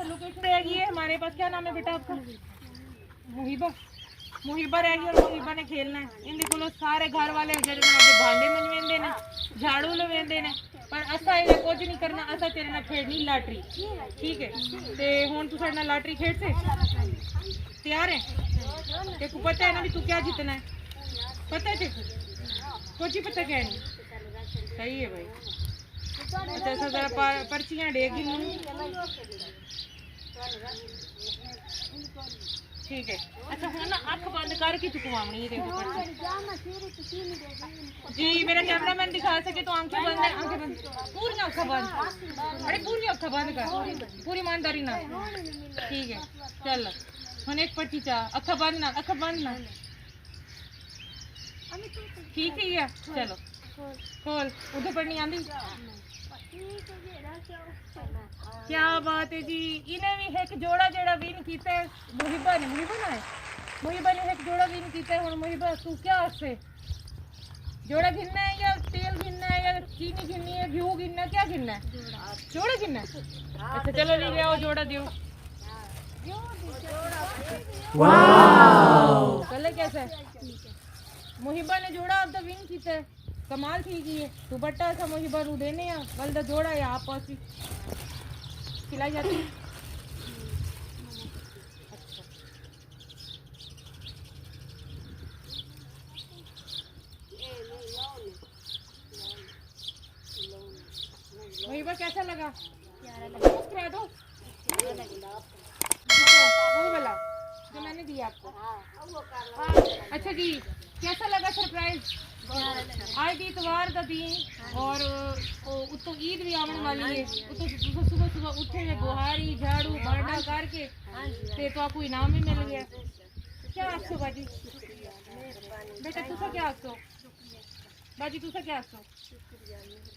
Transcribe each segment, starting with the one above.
Location रहेगी है हमारे पास। क्या नाम है बेटा आपका? मुहिबा। मुहिबा रहेगी और मुहिबा ने खेलना है। इन को सारे घर वाले भांडे मंजवेंदे ने, झाड़ू लवेंदे ने, पर असा ये कुछ नहीं करना। असा तेरे नाल खेडनी लाटरी, ठीक है? ते हुण तू साडे नाल लाटरी खेड से तैयार है? ते को पता है ना भी तू क्या जीतना है? पता है तेको? कुछ ही पता क्या नहीं? सही है भाई। अच्छा जरा पर्चियां डेगी लूं, ठीक है? अच्छा हुण ना अख बंद करके चुकवानी है जी। मेरा कैमरामैन दिखा सके तो आंखें बंद है, आंखें बंद, पूरी अखा बंद। अरे पूरी अखा बंद कर, पूरी ईमानदारी ना, ठीक है? चल हुण एक पर्ची चा, अखा बंद ना, अखा बंद ना, ठीक है या? चलो खोल। उधर पढ़नी आंदी? क्या बात है जी। इन्हें भी एक जोड़ा जेड़ा विन कीता है मुहिबा ने। मुहिबा ना है, मुहिबा ने एक जोड़ा विन कीता है। हुण मुहिबा तू क्या से जोड़ा गिनना है या तेल गिनना है या चीनी गिननी है, घी गिनना है, क्या गिनना है? जोड़ा गिनना है। अच्छा चलो ले आओ जोड़ा दियो। वाओ चले कैसा है? मुहिबा ने जोड़ा अब तो विन कीता है, कमाल थी गई है। तू बट्टा सा मुहिबा रू देने आ वल दा जोड़ा या आप पासी खिलाई जाती। अच्छा मुहिबा कैसा लगा? मुस्कुरा दो। वही वाला जो मैंने दिया आपको। अच्छा जी कैसा लगा सरप्राइज? आज इतवार का दिन और उतो ईद भी आने वाली है। उतो सुबह सुबह उठे में बुहारी झाड़ू भांडा करके ते तो आपको इनाम भी मिल गया। क्या आखो बाजी? बेटा तुसा क्या आखो बाजी? तुसा क्या आखो?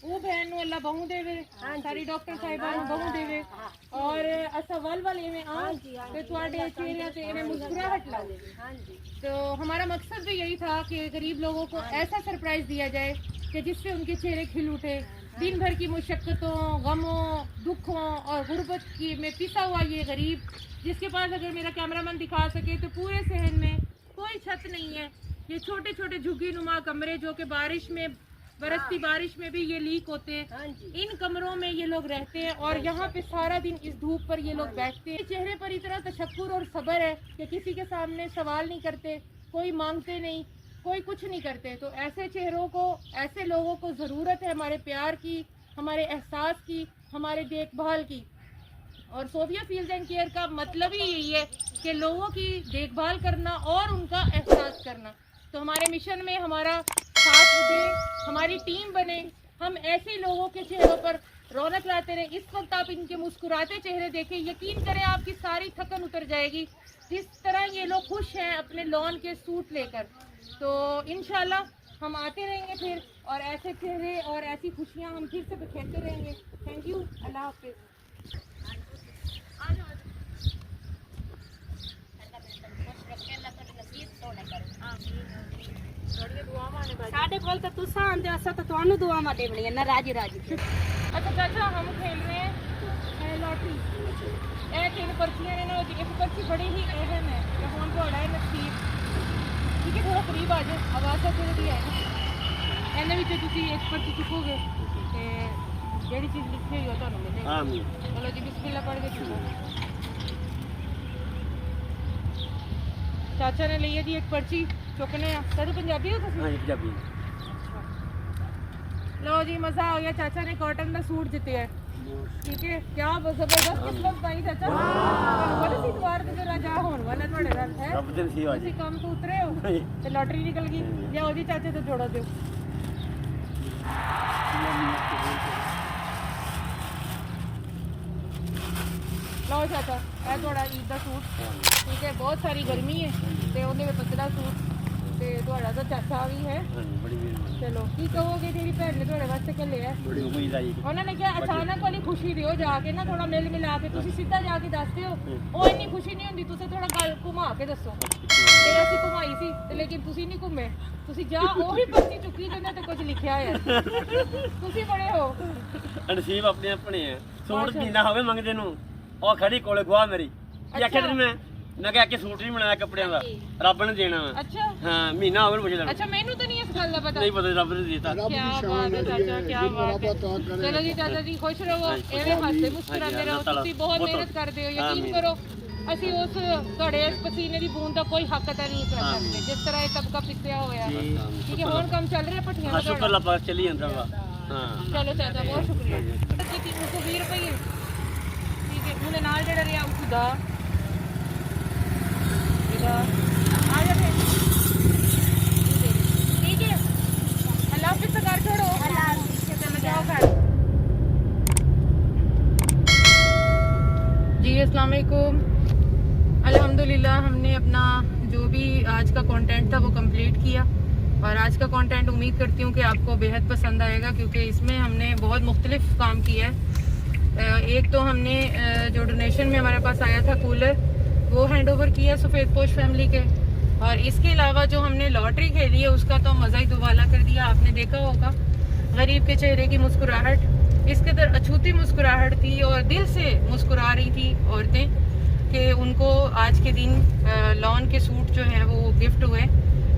वो बहन अल्लाह बहु देवे, सारी डॉक्टर साहिबा बहु देवे और असा वल वल में ते तुहाडे चेहरे ते इन्हें मुस्कुराहट लाओ। तो हमारा मकसद भी यही था कि गरीब लोगों को ऐसा सरप्राइज दिया जाए कि जिससे उनके चेहरे खिल उठे। दिन भर की मुशक्क़तों, गमों, दुखों और गुर्बत की में पिसा हुआ ये गरीब, जिसके पास अगर मेरा कैमरामैन दिखा सके तो पूरे शहर में कोई छत नहीं है। ये छोटे छोटे झुग्गी नुमा कमरे जो कि बारिश में, बरसती बारिश में भी ये लीक होते हैं, इन कमरों में ये लोग रहते हैं और यहाँ पे सारा दिन इस धूप पर ये लोग बैठते हैं। चेहरे पर इतना तशक्कुर और सब्र है कि किसी के सामने सवाल नहीं करते, कोई मांगते नहीं, कोई कुछ नहीं करते। तो ऐसे चेहरों को, ऐसे लोगों को ज़रूरत है हमारे प्यार की, हमारे एहसास की, हमारे देखभाल की। और सोफिया फील्स एंड केयर का मतलब ही यही है कि लोगों की देखभाल करना और उनका एहसास करना। तो हमारे मिशन में हमारा साथ दे, हमारी टीम बने, हम ऐसे लोगों के चेहरों पर रौनक लाते रहे। इस वक्त आप इनके मुस्कुराते चेहरे देखें, यकीन करें आपकी सारी थकन उतर जाएगी। जिस तरह ये लोग खुश हैं अपने लॉन के सूट लेकर। तो इंशाल्लाह हम आते रहेंगे फिर और ऐसे चेहरे और ऐसी खुशियाँ हम फिर से बिखेरते रहेंगे। थैंक यू, अल्लाह हाफिज़। साढ़े कोल तो तुसा आंदे असा तो तुहानू दुआवां देवणी है ना राजी राजी। अच्छा चाचा हम खेल रहे हैं लॉटरी। ए तीन पर्चियां ने ना, एक पर्ची बड़ी ही अहम है कि हुण तुहाडा है नसीब, ठीक है? थोड़ा करीब आ जाओ, आवाज़ तो थोड़ी है ना। इन्हें विच तुसी एक पर्ची चुकोगे ते जेहड़ी चीज़ लिखी हुई हो तुहानू मिलेगी। आमीन। चलो जी बिस्मिल्लाह पढ़ के चुको। चाचा ने ली है जी एक पर्ची चुकने आ। सर पंजाबी हो तुसी? हां जी पंजाबी। लो जी मजा आ गया, चाचा ने कॉटन का सूट जीते है, ठीक है? क्या जबरदस्त किस्मत पाई चाचा। बोले सी द्वार ते जरा जा होने वाला ਤੁਹਾਡੇ ਨਾਲ है। रब दिन सी आज ਤੁਸੀਂ ਕੰਮ ਤੋਂ ਉਤਰੇ ਹੋ ਤੇ लॉटरी निकल गई। जाओ जी चाचे तो जोड़ा दो। लो चाचा ਇਹ ਤੁਹਾਡਾ ईद ਦਾ सूट, ठीक है? बहुत सारी गर्मी है ਤੇ ਉਹਦੇ ਵਿੱਚ ਪਤਲਾ सूट ਤੇ ਤੁਹਾਡਾ ਤਾਂ ਚਾਚਾ ਵੀ है। बड़ी मेहरबानी। चलो की कहोगे तेरी भैन ने ਤੁਹਾਡੇ ਵਾਸਤੇ ਘੱਲੇ ਹੈ? बड़ी उम्मीद आई। उन्होंने क्या अचानक वाली खुशी दियो जाके ना, थोड़ा मिल मिला के तुसी सीधा जाके दसते हो ਉਹ ਇੰਨੀ खुशी नहीं ਹੁੰਦੀ। ਤੁਸੀਂ थोड़ा गल घुमा के दसो ਤੇ ਅਸੀਂ ਘੁਮਾਈ ਸੀ ਤੇ ਲੇਕਿਨ ਤੁਸੀਂ ਨਹੀਂ ਘੁੰਮੇ। ਤੁਸੀਂ ਜਾ ਉਹ ਵੀ पर्ची चुकी ਜਿੰਨਾ ਤੇ ਕੁਝ ਲਿਖਿਆ ਹੈ। ਤੁਸੀਂ ਬੜੇ ਹੋ ਨਸੀਬ ਆਪਣੇ ਆਪਣੇ ਹੈ। ਸੂਟ ਜਿੰਨਾ ਹੋਵੇ ਮੰਗਦੇ ਨੂੰ ਉਹ ਖੜੀ ਕੋਲੇ ਗਵਾਹ ਮੇਰੀ ਕੀ ਆਖਿਆ ਤੈਨੂੰ ਮੈਂ ਕਿਹਾ ਕਿ ਸੂਟ ਨਹੀਂ ਬਣਾਇਆ ਕੱਪੜਿਆਂ ਦਾ ਰੱਬ ਨੇ ਦੇਣਾ ਵਾ अच्छा ਹਾਂ ਮਹੀਨਾ ਹੋਵੇ ਪੁੱਛ ਲੈਣਾ अच्छा मैनू तो नहीं इस गल का पता ਨਹੀਂ ਪਤਾ ਰੱਬ ਨੇ ਦਿੱਤਾ क्या बात है चाचा क्या बात है चलो जी चाचा जी खुश रहो एवे हंसते मुस्कुराते रहो तुसी बहुत मेहनत करते हो यकीन करो ਅਸੀਂ ਉਸ ਤੁਹਾਡੇ ਪਸੀਨੇ ਦੀ ਬੂੰਦ ਦਾ ਕੋਈ ਹੱਕ ਤਾਂ ਨਹੀਂ ਕਰ ਸਕਦੇ ਜਿਸ ਤਰ੍ਹਾਂ ਇਹ ਤਬਕਾ ਪਿੱਸਿਆ ਹੋਇਆ ਹੈ ਠੀਕ ਹੈ ਹੁਣ ਕੰਮ ਚੱਲ ਰਿਹਾ ਭੱਠੀਆਂ ਦਾ ਸ਼ੁਕਰ ਅੱਲਾਹ ਪਾਕ ਚੱਲੀ ਜਾਂਦਾ ਵਾ ਹਾਂ ਚਲੋ ਚਾਚਾ ਬਹੁਤ ਸ਼ੁਕਰੀਆ ਬੱਚੇ ਕੀ ਨੂੰ 20 ਰੁਪਏ ਠੀਕ ਹੈ ਉਹਦੇ ਨਾਲ ਜਿਹੜਾ ਰਿਹਾ ਉਹਦਾ ਇਹਦਾ ਆ ਜਾ ਫਿਰ ठीक है अल्लाह हाफिज़ से घर छोड़ो अल्लाह हाफिज़ चलो जाओ घर जी अस्सलाम वालेकुम अल्हम्दुलिल्लाह हमने अपना जो भी आज का कंटेंट था वो कंप्लीट किया और आज का कंटेंट उम्मीद करती हूँ कि आपको बेहद पसंद आएगा क्योंकि इसमें हमने बहुत मुख्तलिफ काम किया है एक तो हमने जो डोनेशन में हमारे पास आया था कूलर वो हैंड ओवर किया सफ़ेद पोश फैमिली के और इसके अलावा जो हमने लॉटरी खेली है उसका तो मज़ा ही दुबाला कर दिया आपने देखा होगा गरीब के चेहरे की मुस्कुराहट इसके तरह अछूती मुस्कुराहट थी और दिल से मुस्कुरा रही थी औरतें कि उनको आज के दिन लॉन के सूट जो हैं वो गिफ्ट हुए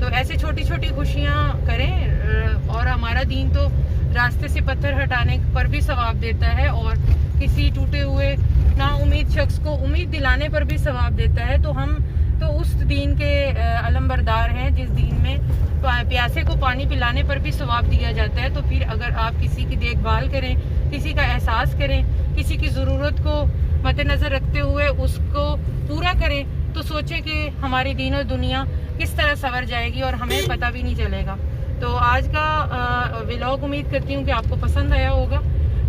तो ऐसे छोटी छोटी खुशियाँ करें और हमारा दीन तो रास्ते से पत्थर हटाने पर भी सवाब देता है और किसी टूटे हुए नाउम्मीद शख्स को उम्मीद दिलाने पर भी सवाब देता है तो हम तो उस दीन के अलमबरदार हैं जिस दीन में प्यासे को पानी पिलाने पर भी सवाब दिया जाता है तो फिर अगर आप किसी की देखभाल करें किसी का एहसास करें किसी की ज़रूरत को मद्देनज़र रखते हुए उसको पूरा करें तो सोचें कि हमारी दीन और दुनिया किस तरह संवर जाएगी और हमें पता भी नहीं चलेगा तो आज का व्लॉग उम्मीद करती हूँ कि आपको पसंद आया होगा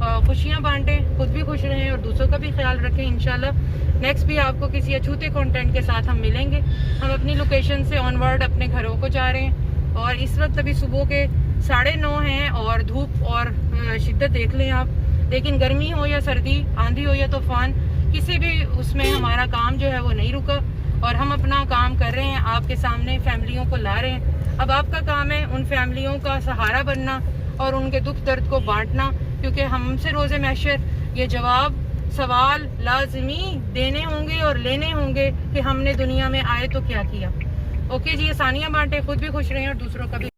खुशियाँ बांटें खुद भी खुश रहें और दूसरों का भी ख्याल रखें इंशाल्लाह नेक्स्ट भी आपको किसी अछूते कंटेंट के साथ हम मिलेंगे हम अपनी लोकेशन से ऑनवर्ड अपने घरों को जा रहे हैं और इस वक्त अभी सुबह के 9:30 हैं और धूप और शिद्दत देख लें आप लेकिन गर्मी हो या सर्दी आंधी हो या तूफान किसी भी उसमें हमारा काम जो है वो नहीं रुका और हम अपना काम कर रहे हैं आपके सामने फैमिलियों को ला रहे हैं अब आपका काम है उन फैमिलियों का सहारा बनना और उनके दुख दर्द को बांटना क्योंकि हमसे रोज़े महशर ये जवाब सवाल लाजमी देने होंगे और लेने होंगे कि हमने दुनिया में आए तो क्या किया ओके जी आसानियाँ बांटें खुद भी खुश रहें और दूसरों का भी